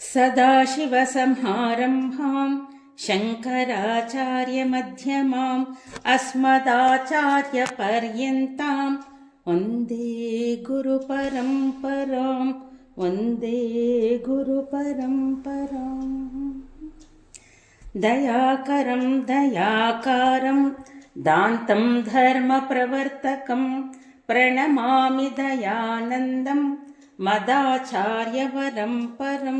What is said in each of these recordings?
सदाशिवसमारम्भां शङ्कराचार्यमध्यमाम् अस्मदाचार्यपर्यन्तां वन्दे गुरुपरम्परां वन्दे गुरुपरम्पराम्। दयाकरं दयाकारं दान्तं धर्मप्रवर्तकं प्रणमामि दयानन्दं मदाचार्यवरं परं।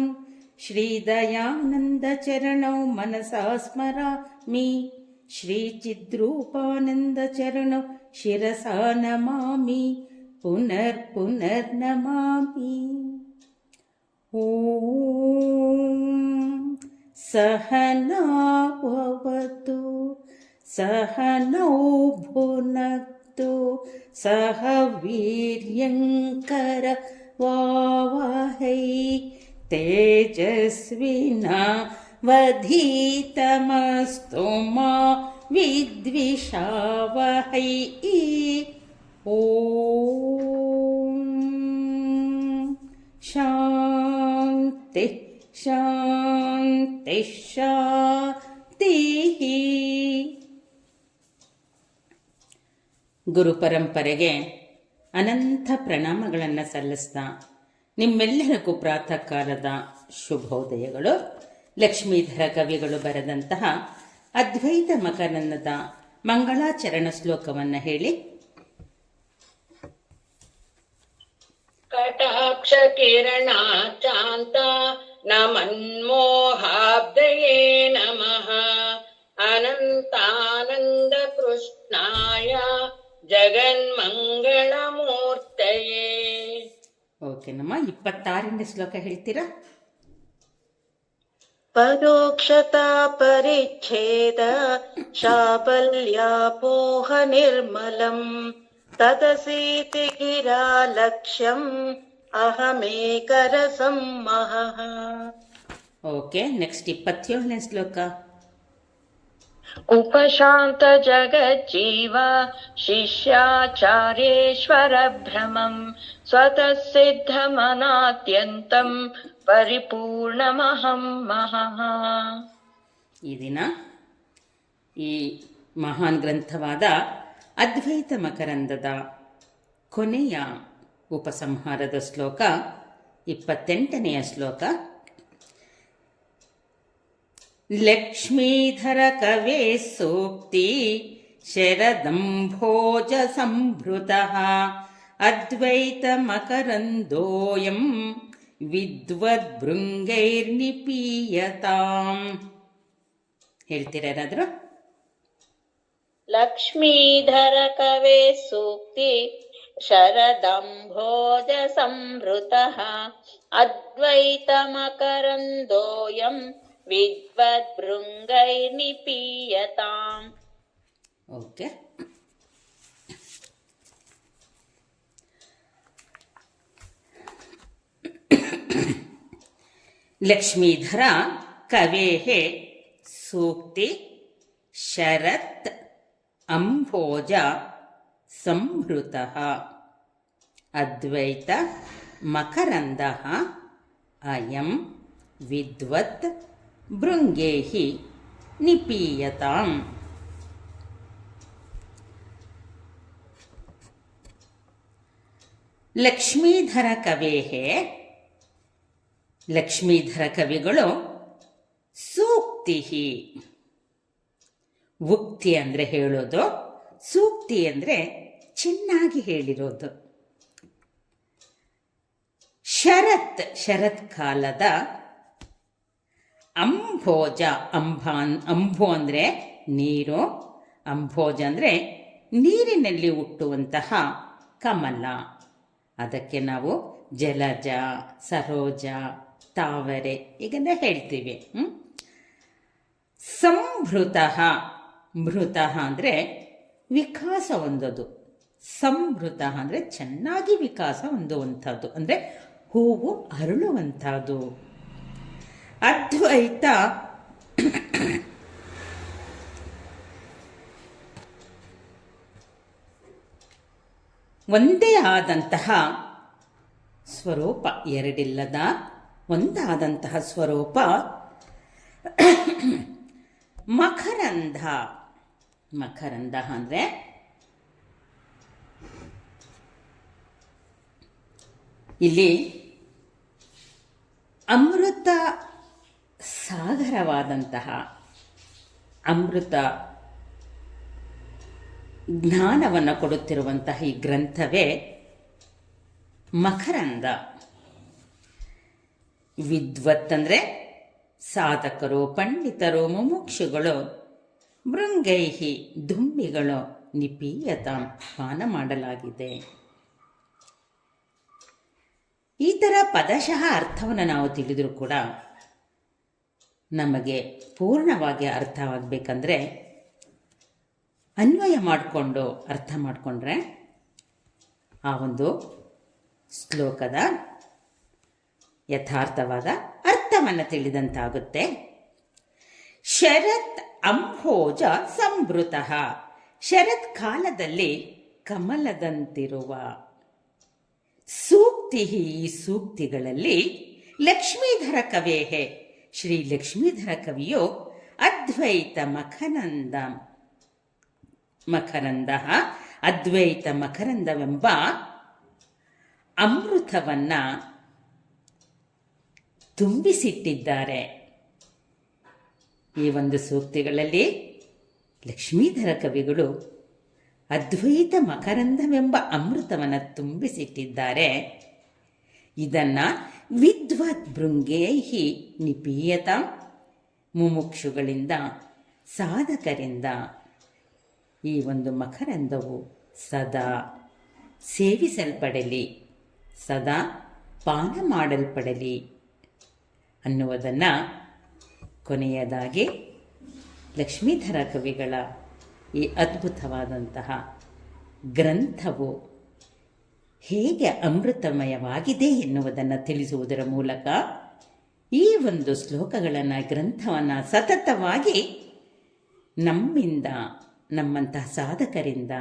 श्रीदयानन्दचरणौ मनसा स्मरामि, श्रीचिद्रूपानन्दचरणौ शिरसा नमामि, पुनर्पुनर्नमामि। ॐ सहना भवतु सहनौ भुनक्तु सह वीर्यङ्करवावहै तेजस्विनावधीतमस्तु मा विद्विषावहै। ॐ शान्ति ಶಾಂತಿ ಶಾಂತಿ. ಗುರು ಪರಂಪರೆಗೆ ಅನಂತ ಪ್ರಣಾಮಗಳನ್ನು ಸಲ್ಲಿಸ್ತಾ ನಿಮ್ಮೆಲ್ಲರಿಗೂ ಪ್ರಾತಃ ಕಾಲದ ಶುಭೋದಯಗಳು. ಲಕ್ಷ್ಮೀಧರ ಕವಿಗಳು ಬರೆದಂತಹ ಅದ್ವೈತ ಮಕರಂದದ ಮಂಗಳಾಚರಣ ಶ್ಲೋಕವನ್ನು ಹೇಳಿ. ಕಟಾಕ್ಷ ಕಿರಣ ಚಾಂತ ನಮನ್ಮೋಹಾಬ್ದಯೇ ನಮಃ ಅನಂತಾನಂದ ಕೃಷ್ಣಾಯ ಜಗನ್ಮಂಗಳಮೂರ್ತಯೇ. ಓಕೆ ನಮ್ಮ 26ನೇ ಶ್ಲೋಕ ಹೇಳ್ತೀರಾ? ಪರೋಕ್ಷತಾ ಪರಿಚ್ಛೇದ ಶಾಬಲ್ಯಾಪೋಹ ನಿರ್ಮಲಂ ತದಸೀತಿ ಗಿರಾ ಲಕ್ಷ್ಯಂ ಅಹಮೇಕರಸಂ ಮಹಃ. ಓಕೆ, ನೆಕ್ಸ್ಟ್ 27ನೇ ಶ್ಲೋಕ. ಉಪಶಾಂತ ಜಗಜ್ಜೀವ ಶಿಷ್ಯಾಚಾರ್ಯೇಶ್ವರ ಭ್ರಮಂ ಸ್ವತಃ ಸಿದ್ಧಮನಾತ್ಯಂತಂ ಪರಿಪೂರ್ಣಮಹಂ ಮಹಃ. ಈ ದಿನ ಈ ಮಹಾನ್ ಗ್ರಂಥವಾದ ಅದ್ವೈತ ಮಕರಂದದ ಕೊನೆಯ ಉಪಸಂಹಾರದ ಶ್ಲೋಕ 28ನೆಯ ಶ್ಲೋಕ. ಲಕ್ಷ್ಮೀಧರ ಕವೇ ಸೂಕ್ತಿ ಶರದಂಭೋಜ ಸಂಭೃತಃ ಅದ್ವೈತ ಮಕರಂದೋಯಂ ವಿದ್ವದ್ಭೃಂಗೈರ್ನಿಪೀಯತಾಂ. ಹೇಳ್ತೀರಾ ಯಾರಾದ್ರೂ? ಲಕ್ಷ್ಮೀಧರ ಕವೇ ಸೂಕ್ತಿ ಶರದಂಭೋಜ ಸಂಭೃತಃ ಅದ್ವೈತ ಮಕರಂದೋಯಂ ವಿದ್ವದ್ಭೃಂಗೈರ್ನಿಪೀಯತಾಂ. ಓಕೆ, ಲಕ್ಷ್ಮೀಧರ ಕವೇಃ ಸೂಕ್ತಿ ಶರತ್ ಅಂಭೋಜ ಸಂಭೃತಃ ಅದ್ವೈತ ಮಕರಂದಃ ಅಯಂ ವಿದ್ವತ್ ಭೃಂಗೈಃ ನಿಪೀಯತಾಂ. ಲಕ್ಷ್ಮೀಧರ ಕವೇಃ, ಲಕ್ಷ್ಮೀಧರ ಕವಿಗಳು ಸೂಕ್ತಿ, ಉಕ್ತಿ ಅಂದರೆ ಹೇಳೋದು, ಸೂಕ್ತಿ ಅಂದರೆ ಚೆನ್ನಾಗಿ ಹೇಳಿರೋದು. ಶರತ್, ಶರತ್ ಕಾಲದ ಅಂಭೋಜ, ಅಂಬು ಅಂದರೆ ನೀರು, ಅಂಭೋಜ ಅಂದರೆ ನೀರಿನಲ್ಲಿ ಹುಟ್ಟುವಂತಹ ಕಮಲ. ಅದಕ್ಕೆ ನಾವು ಜಲಜ, ಸರೋಜ, ತಾವರೆ ಹೀಗೆಲ್ಲ ಹೇಳ್ತೀವಿ. ಸಂಭೃತಃ, ಭೃತಃ ಅಂದರೆ ವಿಕಾಸ ಹೊಂದೋದು, ಸಂಭೃತ ಅಂದರೆ ಚೆನ್ನಾಗಿ ವಿಕಾಸ ಹೊಂದುವಂಥದ್ದು, ಅಂದರೆ ಹೂವು ಅರಳುವಂಥದ್ದು. ಅದ್ವೈತ ಒಂದೇ ಆದಂತಹ ಸ್ವರೂಪ, ಎರಡಿಲ್ಲದ ಒಂದಾದಂತಹ ಸ್ವರೂಪ ಮಕರಂದ. ಮಕರಂದ ಅಂದರೆ ಇಲ್ಲಿ ಅಮೃತ ಸಾಗರವಾದಂತಹ ಅಮೃತ ಜ್ಞಾನವನ್ನು ಕೊಡುತ್ತಿರುವಂತಹ ಈ ಗ್ರಂಥವೇ ಮಕರಂದ. ವಿದ್ವತ್ ಅಂದರೆ ಸಾಧಕರು, ಪಂಡಿತರು, ಮುಮುಕ್ಷುಗಳು, ಭೃಂಗೈಹಿ ದುಂಬಿಗಳು, ನಿಪೀಯತ ಪಾನ ಮಾಡಲಾಗಿದೆ. ಈ ಥರ ಪದಶಃ ಅರ್ಥವನ್ನು ನಾವು ತಿಳಿದರೂ ಕೂಡ ನಮಗೆ ಪೂರ್ಣವಾಗಿ ಅರ್ಥವಾಗಬೇಕಂದ್ರೆ ಅನ್ವಯ ಮಾಡಿಕೊಂಡು ಅರ್ಥ ಮಾಡಿಕೊಂಡ್ರೆ ಆ ಒಂದು ಶ್ಲೋಕದ ಯಥಾರ್ಥವಾದ ಅರ್ಥವನ್ನು ತಿಳಿದಂತಾಗುತ್ತೆ. ಶರತ್ ಅಂಭೋಜ ಸಂಭೃತಃ. ಶರತ್ ಕಾಲದಲ್ಲಿ ಕಮಲದಂತಿರುವ ಸೂಕ್ತಿ. ಈ ಸೂಕ್ತಿಗಳಲ್ಲಿ ಲಕ್ಷ್ಮೀಧರ ಕವೇಹೆ, ಶ್ರೀ ಲಕ್ಷ್ಮೀಧರ ಕವಿಯು ಅದ್ವೈತ ಮಕರಂದ ಅದ್ವೈತ ಮಕರಂದವೆಂಬ ಅಮೃತವನ್ನ ತುಂಬಿಸಿಟ್ಟಿದ್ದಾರೆ. ಈ ಒಂದು ಸೂಕ್ತಿಗಳಲ್ಲಿ ಲಕ್ಷ್ಮೀಧರ ಕವಿಗಳು ಅದ್ವೈತ ಮಕರಂದವೆಂಬ ಅಮೃತವನ್ನು ತುಂಬಿಸಿಟ್ಟಿದ್ದಾರೆ. ಇದನ್ನ ವಿದ್ವತ್ ಭೃಂಗೇಹಿ ನಿಪೀಯತ, ಮುಮುಕ್ಷುಗಳಿಂದ, ಸಾಧಕರಿಂದ ಈ ಒಂದು ಮಕರಂದವು ಸದಾ ಸೇವಿಸಲ್ಪಡಲಿ, ಸದಾ ಪಾನ ಮಾಡಲ್ಪಡಲಿ ಅನ್ನುವುದನ್ನು ಕೊನೆಯದಾಗಿ ಲಕ್ಷ್ಮೀಧರ ಕವಿಗಳ ಈ ಅದ್ಭುತವಾದಂತಹ ಗ್ರಂಥವು ಹೇಗೆ ಅಮೃತಮಯವಾಗಿದೆ ಎನ್ನುವುದನ್ನು ತಿಳಿಸುವುದರ ಮೂಲಕ ಈ ಒಂದು ಶ್ಲೋಕಗಳನ್ನು, ಗ್ರಂಥವನ್ನು ಸತತವಾಗಿ ನಮ್ಮಿಂದ, ನಮ್ಮಂತಹ ಸಾಧಕರಿಂದ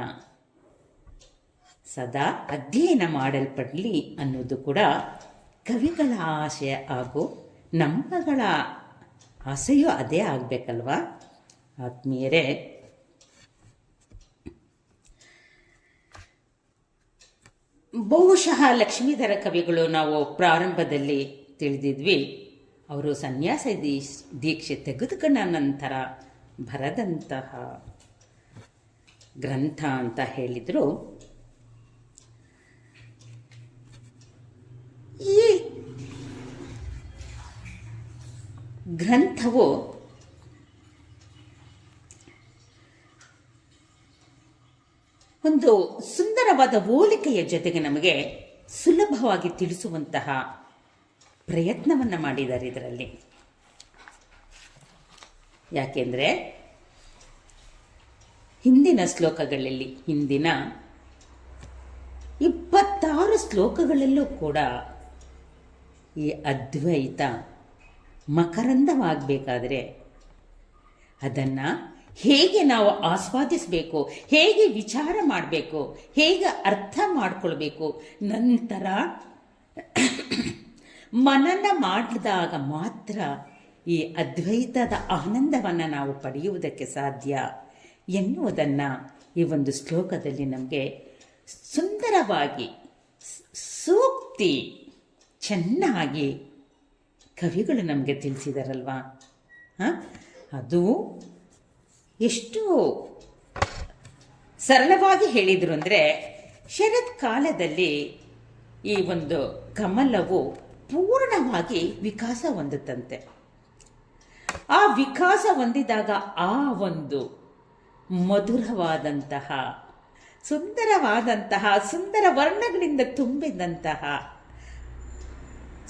ಸದಾ ಅಧ್ಯಯನ ಮಾಡಲ್ಪಡಲಿ ಅನ್ನೋದು ಕೂಡ ಕವಿಗಳ ಆಶಯ ಹಾಗೂ ನಮ್ಮಗಳ ಆಸೆಯೂ ಅದೇ ಆಗಬೇಕಲ್ವಾ ಆತ್ಮೀಯರೇ. ಬಹುಶಃ ಲಕ್ಷ್ಮೀಧರ ಕವಿಗಳು ನಾವು ಪ್ರಾರಂಭದಲ್ಲಿ ತಿಳಿದಿದ್ವಿ, ಅವರು ಸನ್ಯಾಸ ದೀಕ್ಷೆ ತೆಗೆದುಕೊಂಡ ನಂತರ ಬರೆದಂತಹ ಗ್ರಂಥ ಅಂತ ಹೇಳಿದರು. ಈ ಗ್ರಂಥವು ಒಂದು ಸುಂದರವಾದ ಹೋಲಿಕೆಯ ಜೊತೆಗೆ ನಮಗೆ ಸುಲಭವಾಗಿ ತಿಳಿಸುವಂತಹ ಪ್ರಯತ್ನವನ್ನು ಮಾಡಿದ್ದಾರೆ ಇದರಲ್ಲಿ. ಯಾಕೆಂದರೆ ಹಿಂದಿನ ಶ್ಲೋಕಗಳಲ್ಲಿ, ಹಿಂದಿನ 26 ಶ್ಲೋಕಗಳಲ್ಲೂ ಕೂಡ ಈ ಅದ್ವೈತ ಮಕರಂದವಾಗಬೇಕಾದ್ರೆ ಅದನ್ನು ಹೇಗೆ ನಾವು ಆಸ್ವಾದಿಸಬೇಕು, ಹೇಗೆ ವಿಚಾರ ಮಾಡಬೇಕು, ಹೇಗೆ ಅರ್ಥ ಮಾಡಿಕೊಳ್ಬೇಕು, ನಂತರ ಮನನ ಮಾಡಿದಾಗ ಮಾತ್ರ ಈ ಅದ್ವೈತದ ಆನಂದವನ್ನು ನಾವು ಪಡೆಯುವುದಕ್ಕೆ ಸಾಧ್ಯ ಎನ್ನುವುದನ್ನು ಈ ಒಂದು ಶ್ಲೋಕದಲ್ಲಿ ನಮಗೆ ಸುಂದರವಾಗಿ ಸೂಕ್ತಿ ಚೆನ್ನಾಗಿ ಕವಿಗಳು ನಮಗೆ ತಿಳಿಸಿದಾರಲ್ವಾ. ಅದು ಎಷ್ಟು ಸರಳವಾಗಿ ಹೇಳಿದರು ಅಂದರೆ, ಶರತ್ಕಾಲದಲ್ಲಿ ಈ ಒಂದು ಕಮಲವು ಪೂರ್ಣವಾಗಿ ವಿಕಾಸ ಹೊಂದುತ್ತಂತೆ. ಆ ವಿಕಾಸ ಹೊಂದಿದಾಗ ಆ ಒಂದು ಮಧುರವಾದಂತಹ, ಸುಂದರವಾದಂತಹ, ಸುಂದರ ವರ್ಣಗಳಿಂದ ತುಂಬಿದಂತಹ,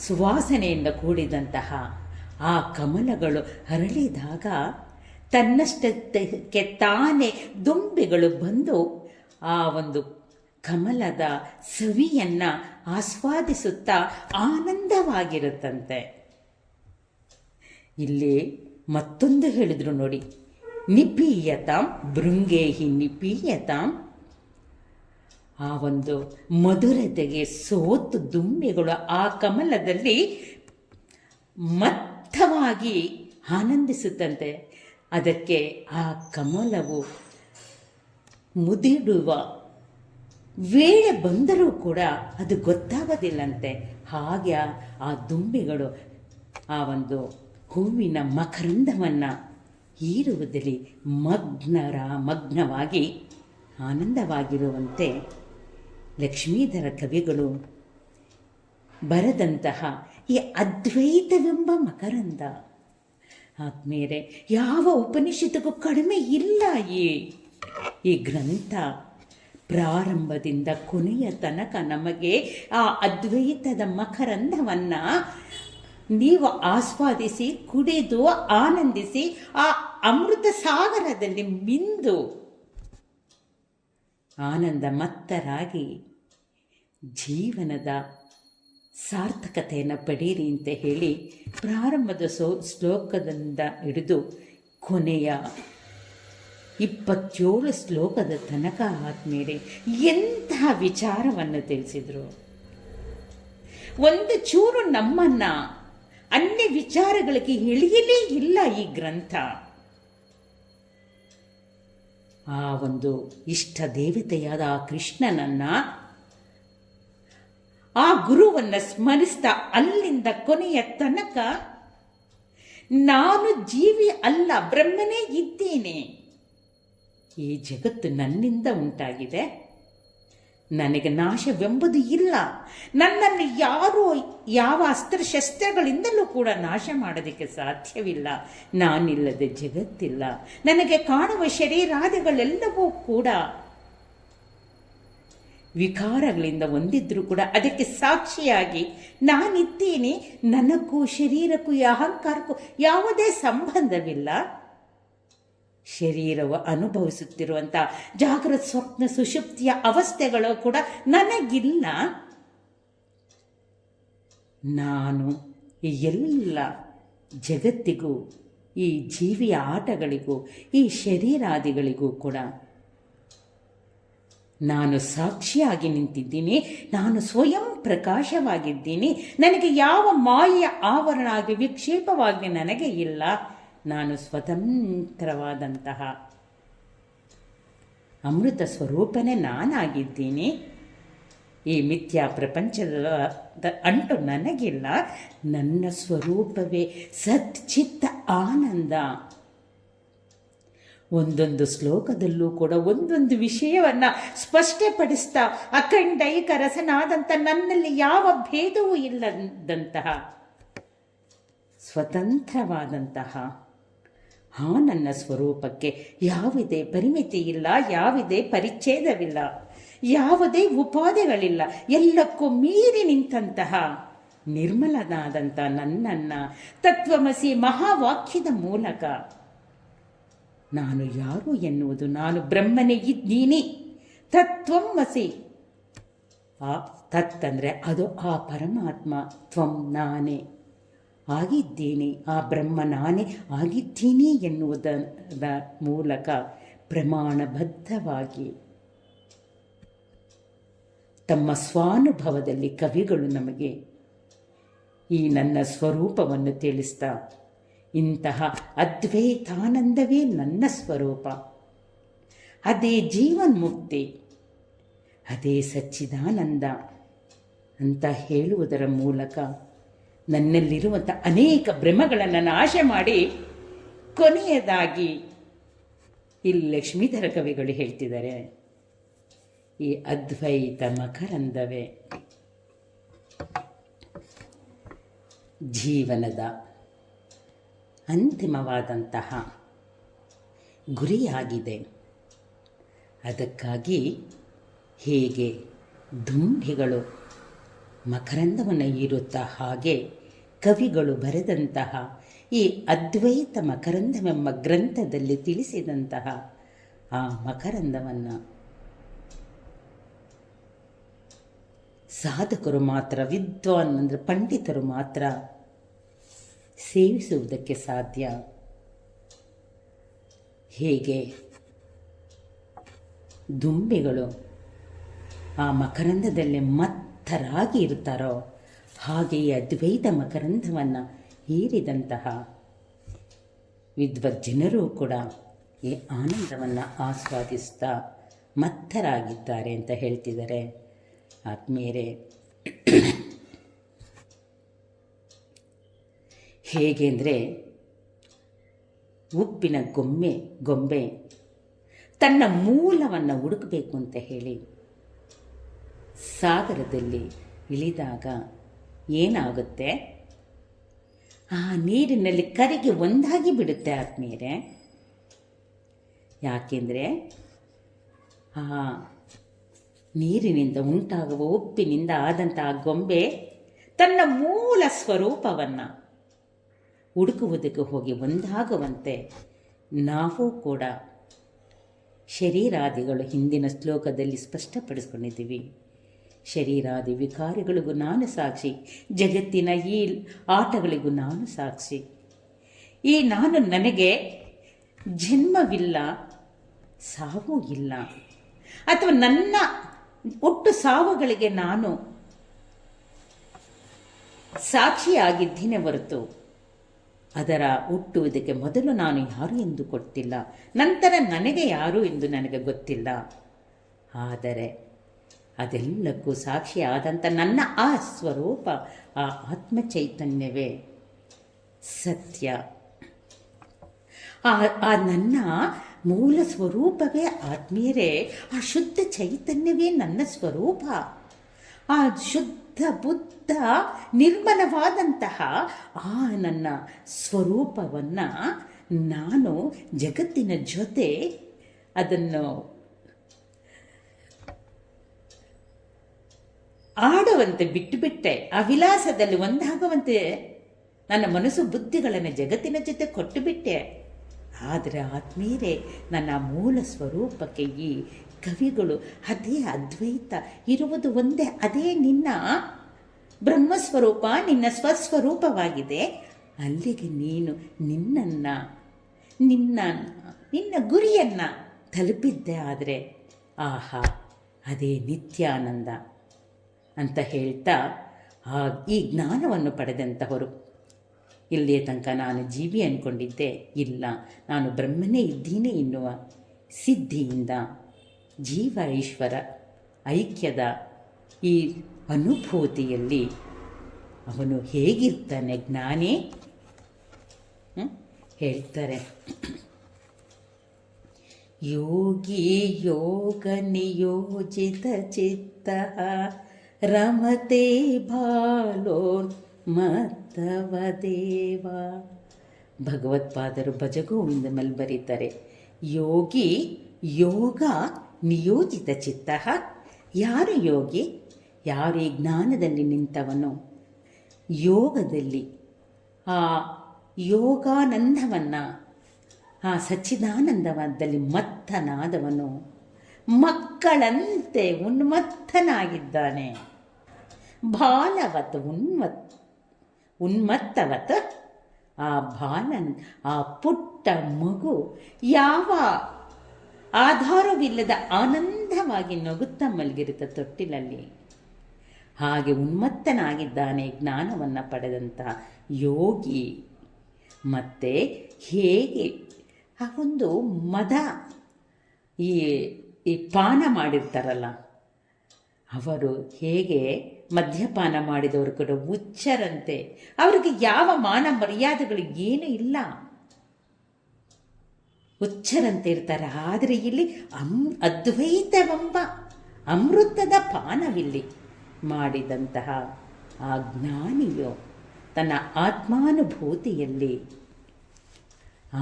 ಸುವಾಸನೆಯಿಂದ ಕೂಡಿದಂತಹ ಆ ಕಮಲಗಳು ಅರಳಿದಾಗ ತನ್ನಷ್ಟಕ್ಕೆ ತಾನೇ ದುಂಬಿಗಳು ಬಂದು ಆ ಒಂದು ಕಮಲದ ಸವಿಯನ್ನು ಆಸ್ವಾದಿಸುತ್ತಾ ಆನಂದವಾಗಿರುತ್ತಂತೆ. ಇಲ್ಲಿ ಮತ್ತೊಂದು ಹೇಳಿದ್ರು ನೋಡಿ, ನಿಪೀಯತಾಂ ಭೃಂಗೇಹಿ ನಿಪೀಯತಾಂ. ಆ ಒಂದು ಮಧುರತೆಗೆ ಸೋತು ದುಂಬಿಗಳು ಆ ಕಮಲದಲ್ಲಿ ಮತ್ತವಾಗಿ ಆನಂದಿಸುತ್ತಂತೆ. ಅದಕ್ಕೆ ಆ ಕಮಲವು ಮುದಿಡುವ ವೇಳೆ ಬಂದರೂ ಕೂಡ ಅದು ಗೊತ್ತಾಗೋದಿಲ್ಲಂತೆ. ಹಾಗೆ ಆ ದುಂಬಿಗಳು ಆ ಒಂದು ಹೂವಿನ ಮಕರಂದವನ್ನು ಹೀರುವುದರಲ್ಲಿ ಮಗ್ನವಾಗಿ ಆನಂದವಾಗಿರುವಂತೆ ಲಕ್ಷ್ಮೀಧರ ಕವಿಗಳು ಬರೆದಂತಹ ಈ ಅದ್ವೈತವೆಂಬ ಮಕರಂದ ಆದ್ಮೇಲೆ ಯಾವ ಉಪನಿಷತ್ತಿಗೂ ಕಡಿಮೆ ಇಲ್ಲ. ಈ ಗ್ರಂಥ ಪ್ರಾರಂಭದಿಂದ ಕೊನೆಯ ತನಕ ನಮಗೆ ಆ ಅದ್ವೈತದ ಮಕರಂದವನ್ನು ನೀವು ಆಸ್ವಾದಿಸಿ ಕುಡಿದು ಆನಂದಿಸಿ ಆ ಅಮೃತ ಸಾಗರದಲ್ಲಿ ಮಿಂದು ಆನಂದ ಮತ್ತರಾಗಿ ಜೀವನದ ಸಾರ್ಥಕತೆಯನ್ನು ಪಡೀರಿ ಅಂತ ಹೇಳಿ ಪ್ರಾರಂಭದ ಶ್ಲೋಕದಿಂದ ಹಿಡಿದು ಕೊನೆಯ 27 ಶ್ಲೋಕದ ತನಕ ಆದಮೇಲೆ ಎಂತಹ ವಿಚಾರವನ್ನು ತಿಳಿಸಿದರು. ಒಂದು ಚೂರು ನಮ್ಮನ್ನು ಅನ್ಯ ವಿಚಾರಗಳಿಗೆ ಎಳೆಯಲೇ ಇಲ್ಲ ಈ ಗ್ರಂಥ. ಆ ಒಂದು ಇಷ್ಟ ದೇವತೆಯಾದ ಆ ಕೃಷ್ಣನನ್ನು, ಆ ಗುರುವನ್ನು ಸ್ಮರಿಸ್ತಾ ಅಲ್ಲಿಂದ ಕೊನೆಯ ತನಕ ನಾನು ಜೀವಿ ಅಲ್ಲ, ಬ್ರಹ್ಮನೇ ಇದ್ದೇನೆ, ಈ ಜಗತ್ತು ನನ್ನಿಂದ ಉಂಟಾಗಿದೆ, ನನಗೆ ನಾಶವೆಂಬುದು ಇಲ್ಲ, ನನ್ನನ್ನು ಯಾರೂ ಯಾವ ಅಸ್ತ್ರಶಸ್ತ್ರಗಳಿಂದಲೂ ಕೂಡ ನಾಶ ಮಾಡೋದಕ್ಕೆ ಸಾಧ್ಯವಿಲ್ಲ, ನಾನಿಲ್ಲದೆ ಜಗತ್ತಿಲ್ಲ, ನನಗೆ ಕಾಣುವ ಶರೀರಾದಿಗಳೆಲ್ಲವೂ ಕೂಡ ವಿಕಾರಗಳಿಂದ ಹೊಂದಿದ್ರೂ ಕೂಡ ಅದಕ್ಕೆ ಸಾಕ್ಷಿಯಾಗಿ ನಾನಿದ್ದೇನೆ, ನನಗೂ ಶರೀರಕ್ಕೂ ಅಹಂಕಾರಕ್ಕೂ ಯಾವುದೇ ಸಂಬಂಧವಿಲ್ಲ. ಶರೀರವು ಅನುಭವಿಸುತ್ತಿರುವಂಥ ಜಾಗೃತ ಸ್ವಪ್ನ ಸುಷುಪ್ತಿಯ ಅವಸ್ಥೆಗಳು ಕೂಡ ನನಗಿಲ್ಲ. ನಾನು ಎಲ್ಲ ಜಗತ್ತಿಗೂ, ಈ ಜೀವಿಯ ಆಟಗಳಿಗೂ, ಈ ಶರೀರಾದಿಗಳಿಗೂ ಕೂಡ ನಾನು ಸಾಕ್ಷಿಯಾಗಿ ನಿಂತಿದ್ದೀನಿ. ನಾನು ಸ್ವಯಂ ಪ್ರಕಾಶವಾಗಿದ್ದೀನಿ. ನನಗೆ ಯಾವ ಮಾಯೆಯ ಆವರಣ ಆಗಿ ವಿಕ್ಷೇಪವಾಗಿ ನನಗೆ ಇಲ್ಲ. ನಾನು ಸ್ವತಂತ್ರವಾದಂತಹ ಅಮೃತ ಸ್ವರೂಪನೇ ನಾನಾಗಿದ್ದೀನಿ. ಈ ಮಿಥ್ಯಾ ಪ್ರಪಂಚದ ಅಂಟು ನನಗಿಲ್ಲ. ನನ್ನ ಸ್ವರೂಪವೇ ಸಚ್ಚಿತ್ತ ಆನಂದ. ಒಂದೊಂದು ಶ್ಲೋಕದಲ್ಲೂ ಕೂಡ ಒಂದೊಂದು ವಿಷಯವನ್ನು ಸ್ಪಷ್ಟಪಡಿಸ್ತಾ ಅಖಂಡೈಕ ರಸನಾದಂಥ ನನ್ನಲ್ಲಿ ಯಾವ ಭೇದವೂ ಇಲ್ಲದಂತಹ ಸ್ವತಂತ್ರವಾದಂತಹ ನನ್ನ ಸ್ವರೂಪಕ್ಕೆ ಯಾವುದೇ ಪರಿಮಿತಿ ಇಲ್ಲ, ಯಾವುದೇ ಪರಿಚ್ಛೇದವಿಲ್ಲ, ಯಾವುದೇ ಉಪಾಧಿಗಳಿಲ್ಲ. ಎಲ್ಲಕ್ಕೂ ಮೀರಿ ನಿಂತಹ ನಿರ್ಮಲನಾದಂಥ ನನ್ನನ್ನು ತತ್ವಮಸಿ ಮಹಾವಾಕ್ಯದ ಮೂಲಕ ನಾನು ಯಾರು ಎನ್ನುವುದು, ನಾನು ಬ್ರಹ್ಮನೇ ಇದ್ದೀನಿ, ತತ್ವಮಸಿ. ಆ ತತ್ ಅಂದರೆ ಅದು ಆ ಪರಮಾತ್ಮ, ತ್ವಂ ನಾನೇ ಆಗಿದ್ದೀನಿ, ಆ ಬ್ರಹ್ಮ ನಾನೇ ಆಗಿದ್ದೀನಿ ಎನ್ನುವುದರ ಮೂಲಕ ಪ್ರಮಾಣಬದ್ಧವಾಗಿ ತಮ್ಮ ಸ್ವಾನುಭವದಲ್ಲಿ ಕವಿಗಳು ನಮಗೆ ಈ ನನ್ನ ಸ್ವರೂಪವನ್ನು ತಿಳಿಸ್ತಾ, ಇಂತಹ ಅದ್ವೈತಾನಂದವೇ ನನ್ನ ಸ್ವರೂಪ, ಅದೇ ಜೀವನ್ಮುಕ್ತಿ, ಅದೇ ಸಚ್ಚಿದಾನಂದ ಅಂತ ಹೇಳುವುದರ ಮೂಲಕ ನನ್ನಲ್ಲಿರುವಂಥ ಅನೇಕ ಭ್ರಮಗಳನ್ನು ನಾಶ ಮಾಡಿ ಕೊನೆಯದಾಗಿ ಇಲ್ಲಿ ಲಕ್ಷ್ಮೀಧರ ಕವಿಗಳು ಹೇಳ್ತಿದ್ದಾರೆ, ಈ ಅದ್ವೈತ ಮಕರಂದವೇ ಜೀವನದ ಅಂತಿಮವಾದಂತಹ ಗುರಿಯಾಗಿದೆ. ಅದಕ್ಕಾಗಿ ಹೇಗೆ ದುಂಬಿಗಳು ಮಕರಂದವನ್ನು ಹೀರುತ್ತಾ, ಹಾಗೆ ಕವಿಗಳು ಬರೆದಂತಹ ಈ ಅದ್ವೈತ ಮಕರಂದವೆಂಬ ಗ್ರಂಥದಲ್ಲಿ ತಿಳಿಸಿದಂತಹ ಆ ಮಕರಂದವನ್ನು ಸಾಧಕರು ಮಾತ್ರ, ವಿದ್ವಾನ್ ಅಂದರೆ ಪಂಡಿತರು ಮಾತ್ರ ಸೇವಿಸುವುದಕ್ಕೆ ಸಾಧ್ಯ. ಹೇಗೆ ದುಂಬಿಗಳು ಆ ಮಕರಂದದಲ್ಲಿ ಮತ್ತರಾಗಿ ಇರ್ತಾರೋ ಹಾಗೆ ಈ ಅದ್ವೈತ ಮಕರಂದವನ್ನು ಹೀರಿದಂತಹ ವಿದ್ವಜ್ಜನರು ಕೂಡ ಈ ಆನಂದವನ್ನು ಆಸ್ವಾದಿಸ್ತಾ ಮತ್ತರಾಗಿದ್ದಾರೆ ಅಂತ ಹೇಳ್ತಿದ್ದಾರೆ. ಆತ್ಮೀಯರೇ, ಹೇಗೆ ಅಂದರೆ ಉಪ್ಪಿನ ಗೊಂಬೆ ತನ್ನ ಮೂಲವನ್ನು ಹುಡುಕಬೇಕು ಅಂತ ಹೇಳಿ ಸಾಗರದಲ್ಲಿ ಇಳಿದಾಗ ಏನಾಗುತ್ತೆ, ಆ ನೀರಿನಲ್ಲಿ ಕರಗಿ ಒಂದಾಗಿ ಬಿಡುತ್ತೆ ಆತ್ಮೀಯರೇ. ಯಾಕೆಂದರೆ ಆ ನೀರಿನಿಂದ ಉಂಟಾಗುವ ಉಪ್ಪಿನಿಂದ ಆದಂತಹ ಗೊಂಬೆ ತನ್ನ ಮೂಲ ಸ್ವರೂಪವನ್ನು ಹುಡುಕುವುದಕ್ಕೆ ಹೋಗಿ ಒಂದಾಗುವಂತೆ ನಾವು ಕೂಡ ಶರೀರಾದಿಗಳು ಹಿಂದಿನ ಶ್ಲೋಕದಲ್ಲಿ ಸ್ಪಷ್ಟಪಡಿಸ್ಕೊಂಡಿದ್ದೀವಿ. ಶರೀರಾದಿ ವಿಕಾರಗಳಿಗೂ ನಾನು ಸಾಕ್ಷಿ, ಜಗತ್ತಿನ ಈ ಆಟಗಳಿಗೂ ನಾನು ಸಾಕ್ಷಿ. ಈ ನನಗೆ ಜನ್ಮವಿಲ್ಲ, ಸಾವು ಇಲ್ಲ, ಅಥವಾ ನನ್ನ ಒಟ್ಟು ಸಾವುಗಳಿಗೆ ನಾನು ಸಾಕ್ಷಿಯಾಗಿದ್ದೇನೆ ಹೊರತು ಅದರ ಹುಟ್ಟುವುದಕ್ಕೆ ಮೊದಲು ನಾನು ಯಾರು ಎಂದು ಗೊತ್ತಿಲ್ಲ, ನಂತರ ನನಗೆ ಯಾರು ಎಂದು ನನಗೆ ಗೊತ್ತಿಲ್ಲ. ಆದರೆ ಅದೆಲ್ಲಕ್ಕೂ ಸಾಕ್ಷಿಯಾದಂಥ ನನ್ನ ಆ ಸ್ವರೂಪ, ಆ ಆತ್ಮ ಚೈತನ್ಯವೇ ಸತ್ಯ. ಆ ನನ್ನ ಮೂಲ ಸ್ವರೂಪವೇ ಆತ್ಮೀಯರೇ, ಆ ಶುದ್ಧ ಚೈತನ್ಯವೇ ನನ್ನ ಸ್ವರೂಪ. ಆ ಶುದ್ಧ ಬುದ್ಧ ನಿರ್ಮಲವಾದಂತಹ ಆ ನನ್ನ ಸ್ವರೂಪವನ್ನು ನಾನು ಜಗತ್ತಿನ ಜೊತೆ ಅದನ್ನು ಆಡುವಂತೆ ಬಿಟ್ಟುಬಿಟ್ಟೆ. ಆ ವಿಲಾಸದಲ್ಲಿ ಒಂದಾಗುವಂತೆ ನನ್ನ ಮನಸ್ಸು ಬುದ್ಧಿಗಳನ್ನು ಜಗತ್ತಿನ ಜೊತೆ ಕೊಟ್ಟುಬಿಟ್ಟೆ. ಆದರೆ ಆತ್ಮೀಯರೇ, ನನ್ನ ಮೂಲ ಸ್ವರೂಪಕ್ಕೆ ಈ ಕವಿಗಳು ಅದೇ ಅದ್ವೈತ ಇರುವುದು ಒಂದೇ, ಅದೇ ನಿನ್ನ ಬ್ರಹ್ಮಸ್ವರೂಪ, ನಿನ್ನ ಸ್ವಸ್ವರೂಪವಾಗಿದೆ. ಅಲ್ಲಿಗೆ ನೀನು ನಿನ್ನ ಗುರಿಯನ್ನು ತಲುಪಿದ್ದೆ. ಆದರೆ ಆಹಾ, ಅದೇ ನಿತ್ಯಾನಂದ ಅಂತ ಹೇಳ್ತಾ ಈ ಜ್ಞಾನವನ್ನು ಪಡೆದಂತಹವರು ಇಲ್ಲಿಯ ತನಕ ನಾನು ಜೀವಿ ಅಂದ್ಕೊಂಡಿದ್ದೆ, ಇಲ್ಲ ನಾನು ಬ್ರಹ್ಮನೇ ಇದ್ದೀನಿ ಎನ್ನುವ ಸಿದ್ಧಿಯಿಂದ ಜೀವ ಈಶ್ವರ ಐಕ್ಯದ ಈ ಅನುಭೂತಿಯಲ್ಲಿ ಅವನು ಹೇಗಿರ್ತಾನೆ ಜ್ಞಾನಿ ಹೇಳ್ತಾರೆ. ಯೋಗಿ ಯೋಗ ನಿಯೋಜಿತ ಚಿತ್ತ ರಮತೆ ಬಾಲೋನ್ ಮತ್ತವ ದೇವ. ಭಗವತ್ಪಾದರು ಭಜಗೋವಿಂದಮಲ್ಲಿ ಬರೀತಾರೆ, ಯೋಗಿ ಯೋಗ ನಿಯೋಜಿತ ಚಿತ್ತ. ಯಾರು ಯೋಗಿ? ಯಾರು ಈ ಜ್ಞಾನದಲ್ಲಿ ನಿಂತವನು, ಯೋಗದಲ್ಲಿ ಆ ಯೋಗಾನಂದವನ್ನು, ಆ ಸಚ್ಚಿದಾನಂದದಲ್ಲಿ ಮತ್ತನಾದವನು ಮಕ್ಕಳಂತೆ ಉನ್ಮತ್ತನಾಗಿದ್ದಾನೆ. ಬಾಲವತ್ ಉನ್ಮತ್ತವತ್ ಆ ಆ ಪುಟ್ಟ ಮಗು ಯಾವ ಆಧಾರವಿಲ್ಲದ ಆನಂದವಾಗಿ ನಗುತ್ತಾ ಮಲಗಿರುತ್ತೆ ತೊಟ್ಟಿಲಲ್ಲಿ, ಹಾಗೆ ಉನ್ಮತ್ತನಾಗಿದ್ದಾನೆ ಜ್ಞಾನವನ್ನು ಪಡೆದಂಥ ಯೋಗಿ. ಮತ್ತು ಹೇಗೆ ಆ ಒಂದು ಮದ ಈ ಪಾನ ಮಾಡಿರ್ತಾರಲ್ಲ ಅವರು, ಹೇಗೆ ಮದ್ಯಪಾನ ಮಾಡಿದವರು ಕೂಡ ಹುಚ್ಚರಂತೆ, ಅವರಿಗೆ ಯಾವ ಮಾನ ಮರ್ಯಾದೆಗಳು ಏನೂ ಇಲ್ಲ, ಹುಚ್ಚರಂತೆ ಇರ್ತಾರೆ. ಆದರೆ ಇಲ್ಲಿ ಅದ್ವೈತವೆಂಬ ಅಮೃತದ ಪಾನವಿಲ್ಲಿ ಮಾಡಿದಂತಹ ಆ ಜ್ಞಾನಿಯು ತನ್ನ ಆತ್ಮಾನುಭೂತಿಯಲ್ಲಿ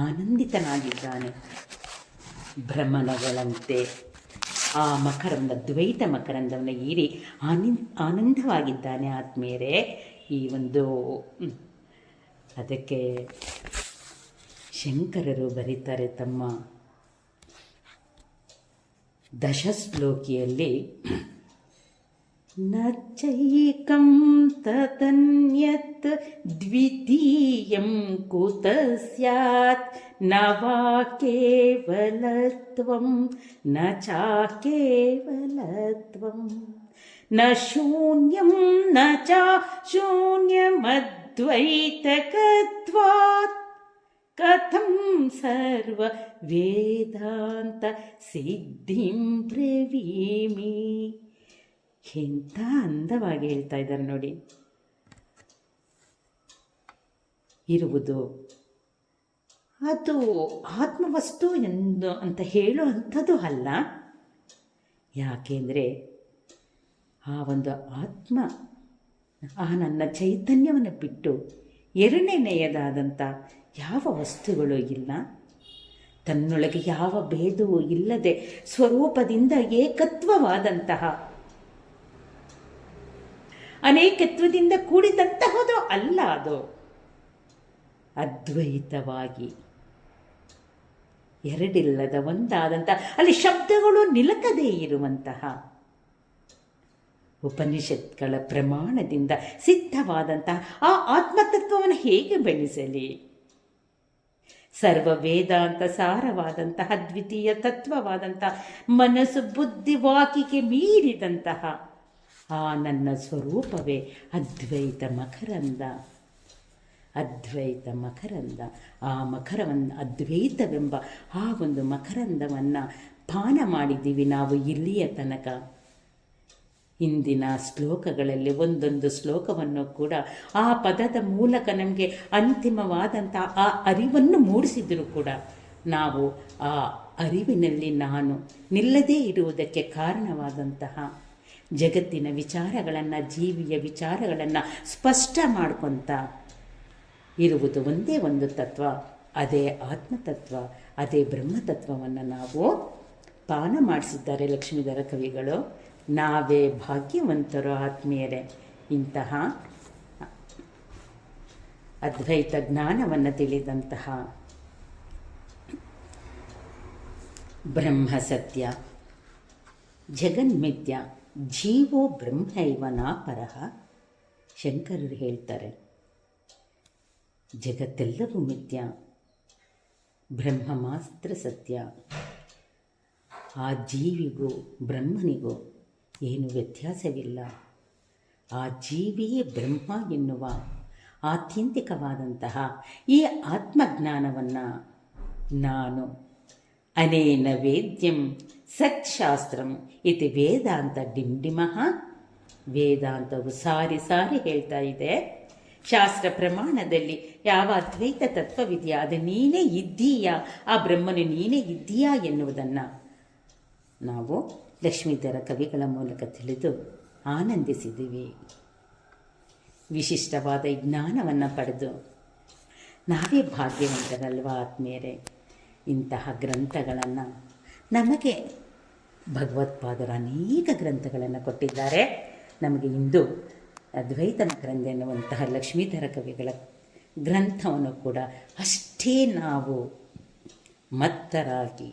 ಆನಂದಿತನಾಗಿದ್ದಾನೆ. ಭ್ರಮಣಗಳಂತೆ ಆ ಮಕರಂದ, ದ್ವೈತ ಮಕರಂದವನ್ನು ಹೀರಿ ಆನಂದವಾಗಿದ್ದಾನೆ ಆತ್ಮೀಯರೇ. ಈ ಒಂದು ಅದಕ್ಕೆ ಶಂಕರರು ಬರೀತಾರೆ ತಮ್ಮ ದಶಶ್ಲೋಕಿಯಲ್ಲಿ, ನ ಚೈಕಂ ತತನ್ಯತ್ ದ್ವಿತೀಯಂ ಕುತ ಸ್ಯಾತ್ न वा केवलत्वं न चाकेवलत्वं न शून्यं न चाशून्यमद्वैतकत्वात् कथं सर्ववेदान्त ಸಿದ್ಧಿಂ ಬ್ರವೀಮಿ. ಎಂಥ ಅಂದವಾಗಿ ಹೇಳ್ತಾ ಇದ್ದಾರೆ ನೋಡಿ. ಇರುವುದು ಅದು ಆತ್ಮವಸ್ತು ಎಂದು ಅಂತ ಹೇಳುವಂಥದ್ದು ಅಲ್ಲ. ಯಾಕೆಂದರೆ ಆ ಒಂದು ಆತ್ಮ ಆ ನನ್ನ ಚೈತನ್ಯವನ್ನು ಬಿಟ್ಟು ಎರಡನೆಯದಾದಂಥ ಯಾವ ವಸ್ತುಗಳು ಇಲ್ಲ. ತನ್ನೊಳಗೆ ಯಾವ ಭೇದವೂ ಇಲ್ಲದೆ ಸ್ವರೂಪದಿಂದ ಏಕತ್ವವಾದಂತಹ, ಅನೇಕತ್ವದಿಂದ ಕೂಡಿದಂತಹದು ಅಲ್ಲ. ಅದು ಅದ್ವೈತವಾಗಿ ಎರಡಿಲ್ಲದ ಒಂದಾದಂಥ, ಅಲ್ಲಿ ಶಬ್ದಗಳು ನಿಲಕದೇ ಇರುವಂತಹ, ಉಪನಿಷತ್ಗಳ ಪ್ರಮಾಣದಿಂದ ಸಿದ್ಧವಾದಂತಹ ಆ ಆತ್ಮತತ್ವವನ್ನು ಹೇಗೆ ಬೆಳೆಸಲಿ? ಸರ್ವ ವೇದಾಂತ ಸಾರವಾದಂತಹ ದ್ವಿತೀಯ ತತ್ವವಾದಂತಹ, ಮನಸ್ಸು ಬುದ್ಧಿ ವಾಕಿಗೆ ಮೀರಿದಂತಹ ಆ ನನ್ನ ಸ್ವರೂಪವೇ ಅದ್ವೈತ ಮಕರಂದ. ಅದ್ವೈತ ಮಕರಂದ. ಆ ಮಕರವನ್ನು, ಅದ್ವೈತವೆಂಬ ಆ ಒಂದು ಮಕರಂದವನ್ನು ಪಾನ ಮಾಡಿದ್ದೀವಿ ನಾವು ಇಲ್ಲಿಯ ತನಕ. ಇಂದಿನ ಶ್ಲೋಕಗಳಲ್ಲಿ ಒಂದೊಂದು ಶ್ಲೋಕವನ್ನು ಕೂಡ ಆ ಪದದ ಮೂಲಕ ನಮಗೆ ಅಂತಿಮವಾದಂಥ ಆ ಅರಿವನ್ನು ಮೂಡಿಸಿದರೂ ಕೂಡ ನಾವು ಆ ಅರಿವಿನಲ್ಲಿ ನಾನು ನಿಲ್ಲದೇ ಇರುವುದಕ್ಕೆ ಕಾರಣವಾದಂತಹ ಜಗತ್ತಿನ ವಿಚಾರಗಳನ್ನು, ಜೀವಿಯ ವಿಚಾರಗಳನ್ನು ಸ್ಪಷ್ಟ ಮಾಡ್ಕೊತ ಇರುವುದು ಒಂದೇ ಒಂದು ತತ್ವ, ಅದೇ ಆತ್ಮತತ್ವ, ಅದೇ ಬ್ರಹ್ಮತತ್ವವನ್ನು ನಾವು ಪಾನ ಮಾಡಿಸಿದ್ದಾರೆ ಲಕ್ಷ್ಮೀಧರ ಕವಿಗಳು. ನಾವೇ ಭಾಗ್ಯವಂತರು ಆತ್ಮೀಯರೇ. ಇಂತಹ ಅದ್ವೈತ ಜ್ಞಾನವನ್ನು ತಿಳಿದಂತಹ ಬ್ರಹ್ಮ ಸತ್ಯ, ಜಗನ್ಮಿಥ್ಯ, ಜೀವೋ ಬ್ರಹ್ಮೈವ ನಾಪರಃ. ಶಂಕರರು ಹೇಳ್ತಾರೆ, ಜಗತ್ತೆಲ್ಲವೂ ಮಿಥ್ಯ, ಬ್ರಹ್ಮ ಮಾತ್ರ ಸತ್ಯ. ಆ ಜೀವಿಗೂ ಬ್ರಹ್ಮನಿಗೂ ಏನು ವ್ಯತ್ಯಾಸವಿಲ್ಲ. ಆ ಜೀವಿಯೇ ಬ್ರಹ್ಮ ಎನ್ನುವ ಆತ್ಯಂತಿಕವಾದಂತಹ ಈ ಆತ್ಮಜ್ಞಾನವನ್ನು ನಾನು ಅನೇನ ವೇದ್ಯಂ ಸತ್ಶಾಸ್ತ್ರಂ ಇತಿ ವೇದಾಂತ ಡಿಂಡಿಮಃ. ವೇದಾಂತವು ಸಾರಿ ಸಾರಿ ಹೇಳ್ತಾ ಇದೆ, ಶಾಸ್ತ್ರ ಪ್ರಮಾಣದಲ್ಲಿ ಯಾವ ಅದ್ವೈತ ತತ್ವವಿದೆಯಾ ಅದು ನೀನೇ ಇದ್ದೀಯಾ, ಆ ಬ್ರಹ್ಮನು ನೀನೇ ಇದ್ದೀಯಾ ಎನ್ನುವುದನ್ನು ನಾವು ಲಕ್ಷ್ಮೀಧರ ಕವಿಗಳ ಮೂಲಕ ತಿಳಿದು ಆನಂದಿಸಿದ್ದೀವಿ. ವಿಶಿಷ್ಟವಾದ ಜ್ಞಾನವನ್ನು ಪಡೆದು ನಾವೇ ಭಾಗ್ಯವಂತರಲ್ವ ಆತ್ಮೀಯರೇ. ಇಂತಹ ಗ್ರಂಥಗಳನ್ನು ನಮಗೆ ಭಗವತ್ಪಾದರು ಅನೇಕ ಗ್ರಂಥಗಳನ್ನು ಕೊಟ್ಟಿದ್ದಾರೆ. ನಮಗೆ ಇಂದು ಅದ್ವೈತ ಮಕರಂದ ಎನ್ನುವಂತಹ ಲಕ್ಷ್ಮೀಧರ ಕವಿಗಳ ಗ್ರಂಥವನ್ನು ಕೂಡ ಅಷ್ಟೇ ನಾವು ಮತ್ತರಾಗಿ,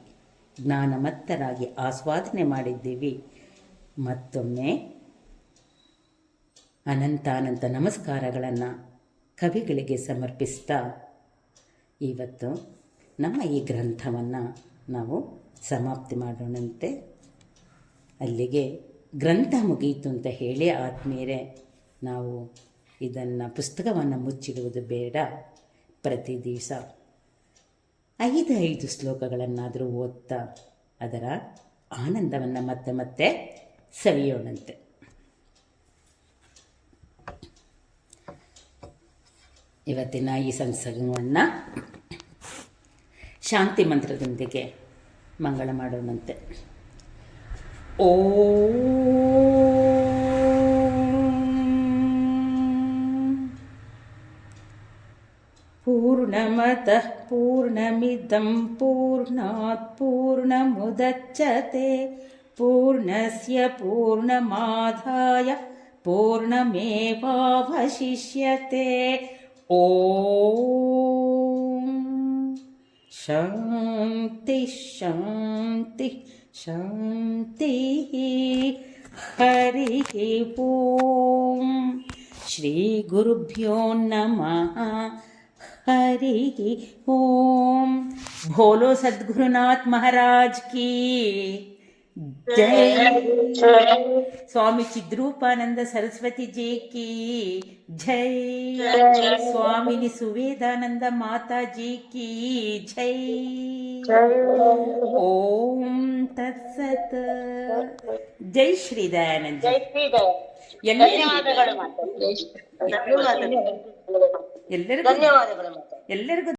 ಜ್ಞಾನಮತ್ತರಾಗಿ ಆಸ್ವಾದನೆ ಮಾಡಿದ್ದೀವಿ. ಮತ್ತೊಮ್ಮೆ ಅನಂತಾನಂತ ನಮಸ್ಕಾರಗಳನ್ನು ಕವಿಗಳಿಗೆ ಸಮರ್ಪಿಸ್ತಾ ಇವತ್ತು ನಮ್ಮ ಈ ಗ್ರಂಥವನ್ನು ನಾವು ಸಮಾಪ್ತಿ ಮಾಡೋಣಂತೆ. ಅಲ್ಲಿಗೆ ಗ್ರಂಥ ಮುಗಿಯಿತು ಅಂತ ಹೇಳಿ ಆತ್ಮೀಯರೇ, ನಾವು ಇದನ್ನು ಪುಸ್ತಕವನ್ನು ಮುಚ್ಚಿಡುವುದು ಬೇಡ. ಪ್ರತಿ ದಿವಸ 5 ಶ್ಲೋಕಗಳನ್ನಾದರೂ ಓದ್ತಾ ಅದರ ಆನಂದವನ್ನು ಮತ್ತೆ ಮತ್ತೆ ಸವಿಯೋಣಂತೆ. ಇವತ್ತಿನ ಈ ಸಂಸಂಗವನ್ನು ಶಾಂತಿ ಮಂತ್ರದೊಂದಿಗೆ ಮಂಗಳ ಮಾಡೋಣಂತೆ. पूर्णमतः पूर्णमिदं पूर्णात् पूर्णमुदच्यते पूर्णस्य पूर्णमादाय पूर्णमेवावशिष्यते. ॐ शान्ति शान्ति शान्तिः. हरिः ॐ. श्रीगुरुभ्यो नमः. हरि ओम। भोलो सद्गुरुनाथ महाराज की जय। स्वामी चिद्रूपानंद सरस्वती जी की जय। स्वामिनी सुवेदानंद माता जी की जय। ओम तत्सत। जय श्री दयानंद जी। ಧನ್ಯವಾದಗಳು ಮಾತೆ. ಎಲ್ಲರಿಗೂ ಧನ್ಯವಾದಗಳು ಮಾತೆ. ಎಲ್ಲರಿಗೂ